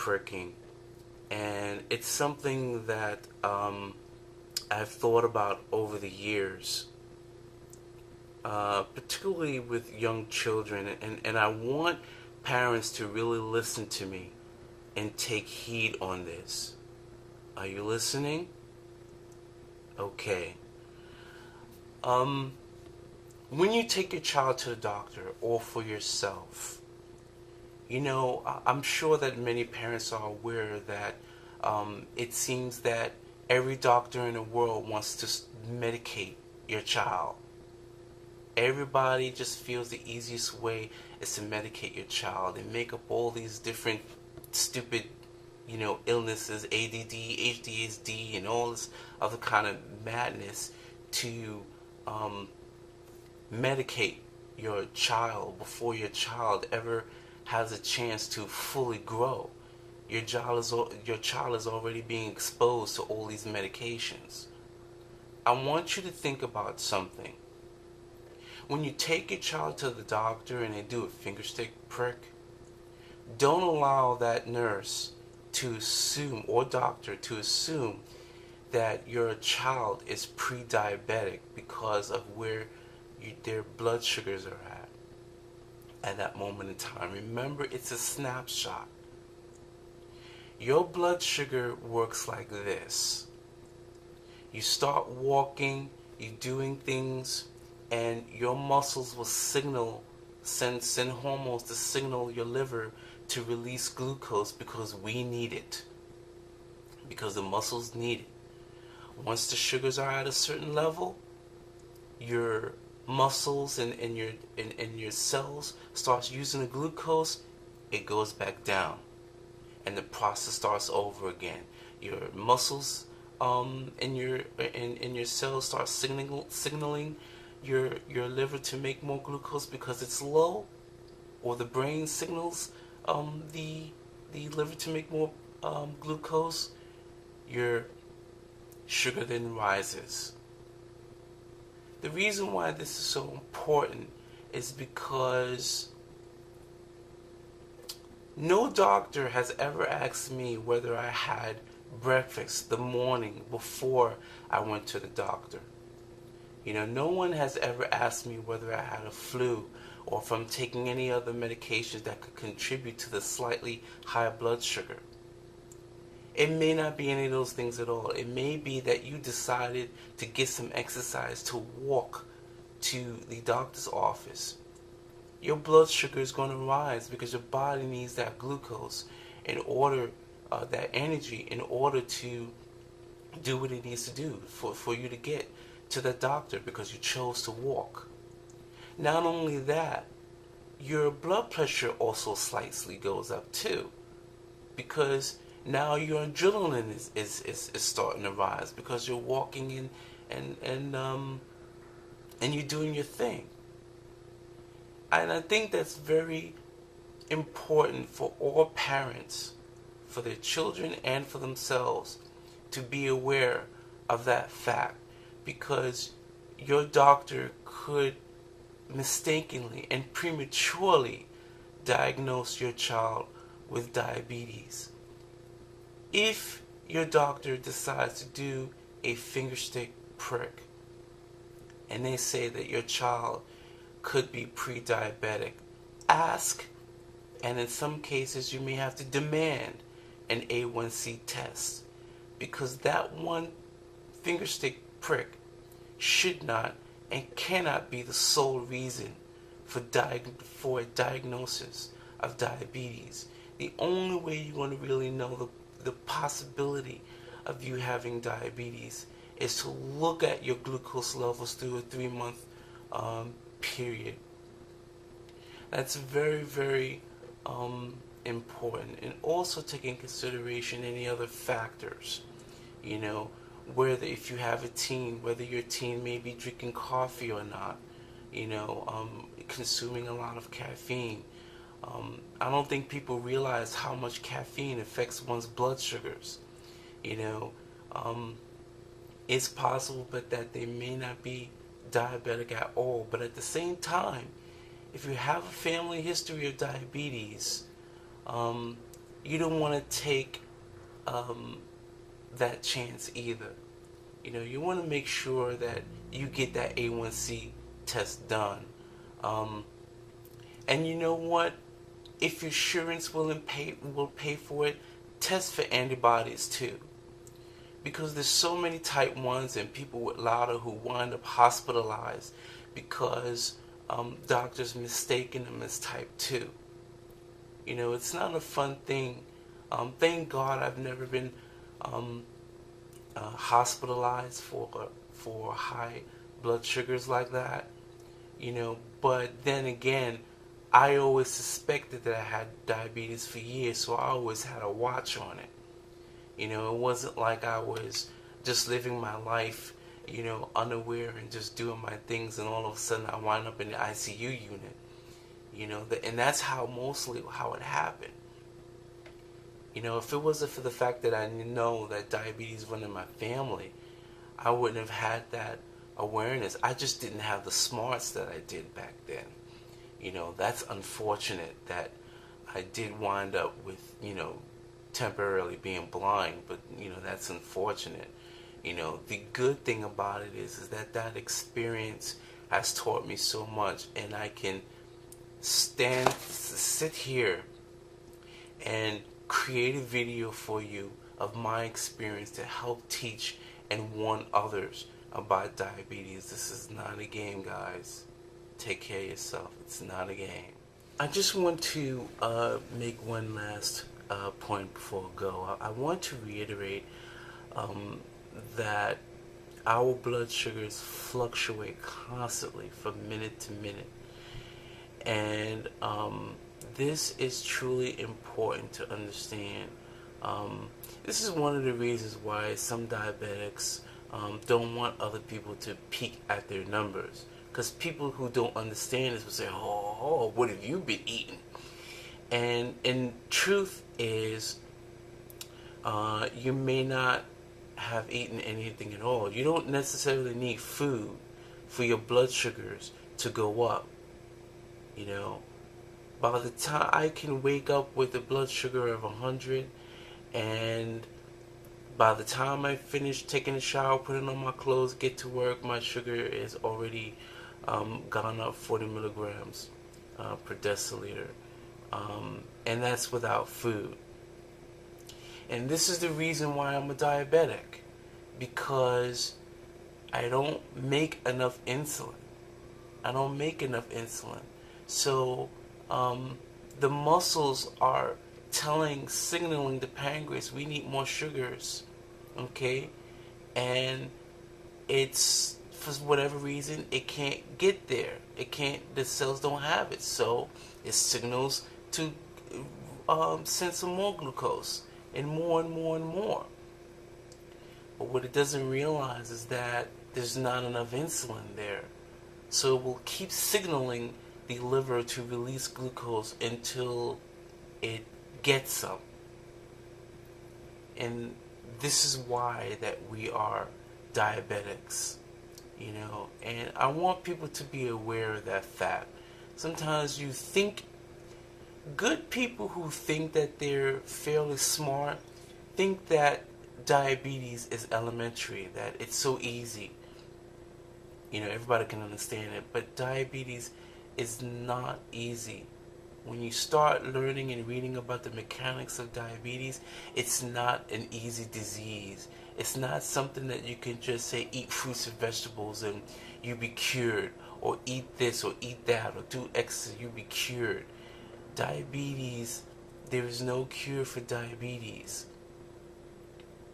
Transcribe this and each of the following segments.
pricking, and it's something that I've thought about over the years, particularly with young children, and I want parents to really listen to me and take heed on this. Are you listening? Okay. Um, when you take your child to the doctor or for yourself, I'm sure that many parents are aware that it seems that every doctor in the world wants to medicate your child. Everybody just feels the easiest way is to medicate your child and make up all these different stupid, illnesses, ADD, ADHD, and all this other kind of madness to medicate your child before your child ever has a chance to fully grow. Your child is already being exposed to all these medications. I want you to think about something. When you take your child to the doctor and they do a finger stick prick, don't allow that nurse to assume, or doctor to assume, that your child is pre-diabetic because of where their blood sugars are at that moment in time. Remember, it's a snapshot. Your blood sugar works like this. You start walking, you're doing things, and your muscles will send hormones to signal your liver to release glucose because we need it. Because the muscles need it. Once the sugars are at a certain level, your muscles and your cells starts using the glucose, it goes back down. And the process starts over again. Your muscles and your cells start signaling your liver to make more glucose because it's low, or the brain signals the liver to make more glucose. Your sugar then rises. The reason why this is so important is because no doctor has ever asked me whether I had breakfast the morning before I went to the doctor. No one has ever asked me whether I had a flu or if I'm taking any other medications that could contribute to the slightly higher blood sugar. It may not be any of those things at all. It may be that you decided to get some exercise, to walk to the doctor's office. Your blood sugar is going to rise because your body needs that glucose in order, that energy in order to do what it needs to do for you to get to the doctor because you chose to walk. Not only that, your blood pressure also slightly goes up too, because now your adrenaline is starting to rise because you're walking in and you're doing your thing. And I think that's very important for all parents, for their children and for themselves, to be aware of that fact, because your doctor could mistakenly and prematurely diagnose your child with diabetes. If your doctor decides to do a finger stick prick and they say that your child could be pre-diabetic, ask, and in some cases you may have to demand an A1C test, because that one finger stick prick should not and cannot be the sole reason for a diagnosis of diabetes. The only way you're going to really know the possibility of you having diabetes is to look at your glucose levels through a 3-month period. That's very, very important. And also take in consideration any other factors. Whether if you have a teen, whether your teen may be drinking coffee or not, consuming a lot of caffeine. I don't think people realize how much caffeine affects one's blood sugars. It's possible, but that they may not be diabetic at all. But at the same time, if you have a family history of diabetes, you don't want to take that chance either. You want to make sure that you get that A1C test done. And you know what? If your insurance will pay for it, test for antibodies too. Because there's so many type 1s and people with LADA who wind up hospitalized because doctors mistaken them as type 2. It's not a fun thing. Thank God I've never been hospitalized for high blood sugars like that. But then again, I always suspected that I had diabetes for years, so I always had a watch on it. It wasn't like I was just living my life, unaware and just doing my things, and all of a sudden I wind up in the ICU unit. And that's mostly how it happened. If it wasn't for the fact that I know that diabetes run in my family, I wouldn't have had that awareness. I just didn't have the smarts that I did back then. That's unfortunate that I did wind up with, temporarily being blind, but, that's unfortunate. The good thing about it is that experience has taught me so much, and I can sit here and create a video for you of my experience to help teach and warn others about diabetes. This is not a game, guys. Take care of yourself. It's not a game. I just want to make one last point before I go. I want to reiterate that our blood sugars fluctuate constantly from minute to minute. And this is truly important to understand. This is one of the reasons why some diabetics don't want other people to peek at their numbers. Because people who don't understand this will say, oh, what have you been eating? And truth is, you may not have eaten anything at all. You don't necessarily need food for your blood sugars to go up. By the time I can wake up with a blood sugar of 100, and by the time I finish taking a shower, putting on my clothes, get to work, my sugar is already gone up 40 milligrams per deciliter. And that's without food. And this is the reason why I'm a diabetic, because I don't make enough insulin. So the muscles are signaling the pancreas, we need more sugars, okay? And it's, for whatever reason, it can't get there. The cells don't have it, so it signals to send some more glucose, and more and more and more. But what it doesn't realize is that there's not enough insulin there. So it will keep signaling the liver to release glucose until it gets some. And this is why that we are diabetics, and I want people to be aware of that fact. Sometimes you think, good people who think that they're fairly smart think that diabetes is elementary, that it's so easy. Everybody can understand it, but diabetes is not easy. When you start learning and reading about the mechanics of diabetes, it's not an easy disease. It's not something that you can just say, eat fruits and vegetables and you be cured, or eat this or eat that, or do X and you be cured. Diabetes, there is no cure for diabetes.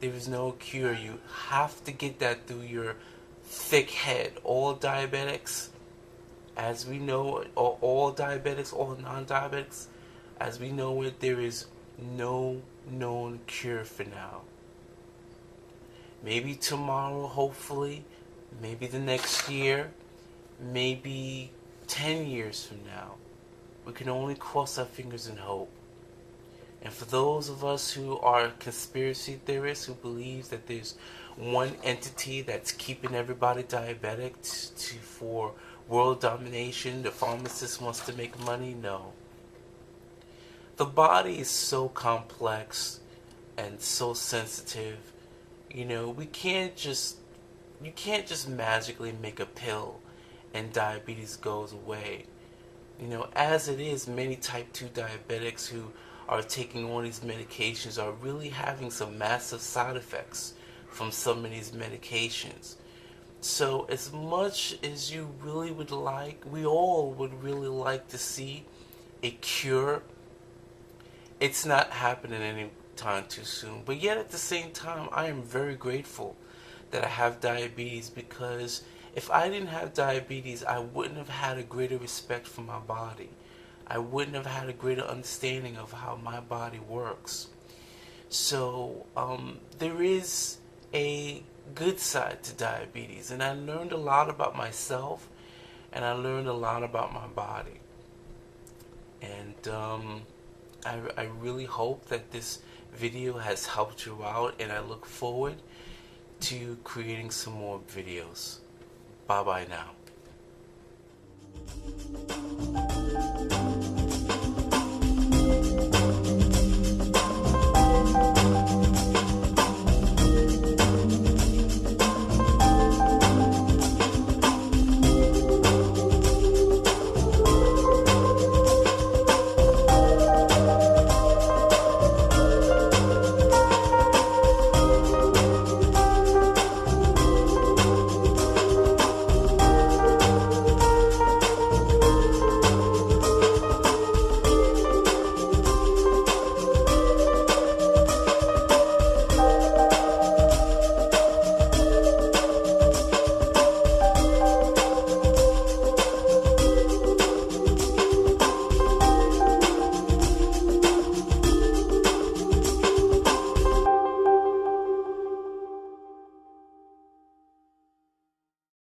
There is no cure. You have to get that through your thick head. All diabetics, as we know, or all diabetics, all non-diabetics, as we know it, there is no known cure for now. Maybe tomorrow, hopefully, maybe the next year, maybe 10 years from now. We can only cross our fingers and hope. And for those of us who are conspiracy theorists, who believes that there's one entity that's keeping everybody diabetic for world domination, the pharmacist wants to make money, no. The body is so complex and so sensitive. You can't just magically make a pill and diabetes goes away. As it is, many type 2 diabetics who are taking on these medications are really having some massive side effects from some of these medications. So as much as you really would like, we all would really like to see a cure, it's not happening anytime too soon. But yet at the same time, I am very grateful that I have diabetes, because if I didn't have diabetes, I wouldn't have had a greater respect for my body. I wouldn't have had a greater understanding of how my body works. So there is a good side to diabetes, and I learned a lot about myself, and I learned a lot about my body. And I really hope that this video has helped you out, and I look forward to creating some more videos. Bye bye now.